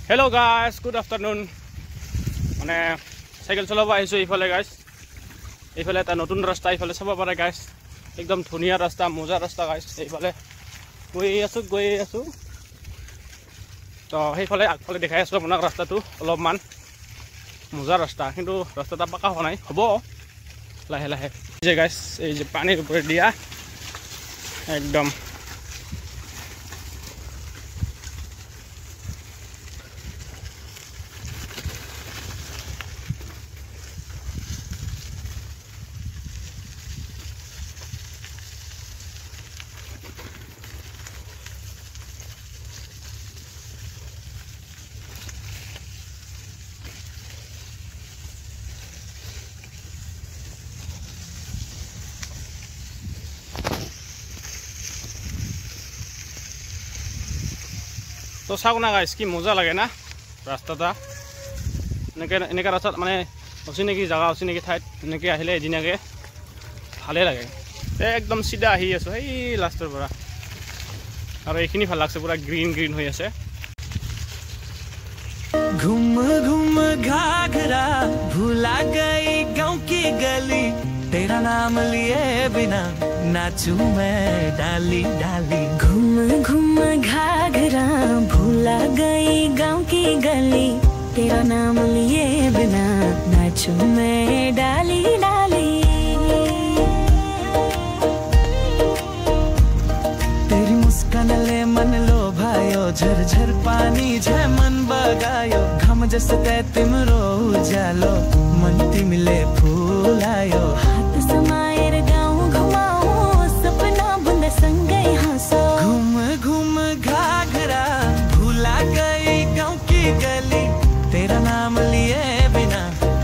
Hello guys, good afternoon. মানে cycle চলাব আহিছো ইফালে গাইস। ইফালে এটা নতুন ৰাস্তা ইফালে চাব পাৰে গাইস। একদম ধুনিয়া ৰাস্তা, মজা ৰাস্তা গাইস। ইফালে গৈ আছো। তো সেইফালে আগফালে দেখাই আছো আপোনাক ৰাস্তাটো অলপমান মজা ৰাস্তা, কিন্তু ৰাস্তাটা পাকা হোৱা নাই, হ'ব লাহে লাহে। যে গাইস এই যে পানীৰ ওপৰত দিয়া একদম তো চাওক না গাইছ কি মজা লাগে না ৰাস্তাটা। এনেকৈ ৰাস্তাত মানে অচিনাকি জাগা অচিনাকি ঠাইত এনেকৈ আহিলে এদিনাকে ভালে লাগে। একদম চিধা আহি আছো সেই লাষ্টৰ পৰা, আৰু এইখিনি ভাল লাগছে, পুৰা গ্ৰীণ হৈ আছে। घूम घूम घाघरा भूला गई गाँव की गली, तेरा नाम लिए बिना नाचूं मैं डाली डाली। घूम घूम घाघरा भूला गई गाँव की गली, तेरा नाम लिए बिना नाचूं मैं डाली डाली। तेरी मुस्कान ले मन लो भायो, झरझर पानी झे मन बगायो, घम जैसे ते तिमरो उजालो, मन तिमले फूल आयो। हाथ समाएर गाँव घुमाओ, सपना बुंद संगै हाँसो। घूम घूम घाघरा भूला गई गाँव की गली, तेरा नाम लिए बिना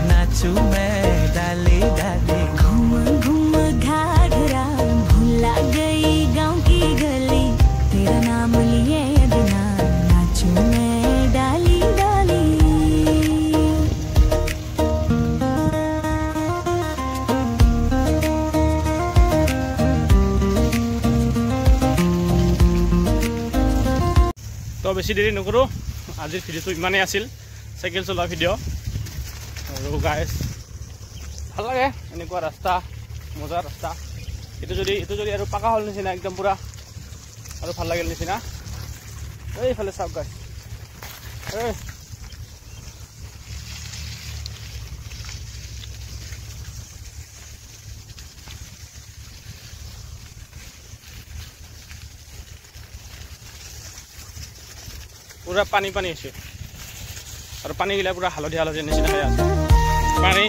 नाचूं मैं डाली डाली। घूम घूम घाघरा भूला गई गाँव की गली, तेरा नाम लिए बिना नाचूं मैं डाली डाली। তো বেছি দেৰি নকৰোঁ, আজিৰ ভিডিঅ'টো ইমানেই আছিল, চাইকেল চলোৱা ভিডিঅ'। আৰু গাইছ ভাল লাগে এনেকুৱা ৰাস্তা, মজা ৰাস্তা। এইটো যদি আৰু পাকা হ'ল নিচিনা একদম পুৰা আৰু ভাল লাগিল নিচিনা। এইফালে চাওক গাইছ, পুৰা পানী আছে, আৰু পানীগিলা পুৰা হালধীয়া নিচিনা হৈ আছে। পানী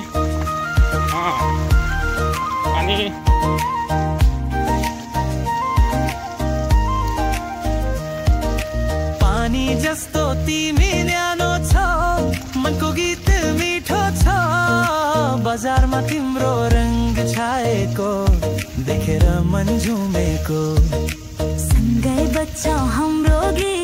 पानी जस्तो तिमी न्यानो छ, मनको गीत मिठो छ, बजारमा तिम्रो रंग छाएको देखेर मन झुमेको। सँगै बच्चा हाम्रो गीत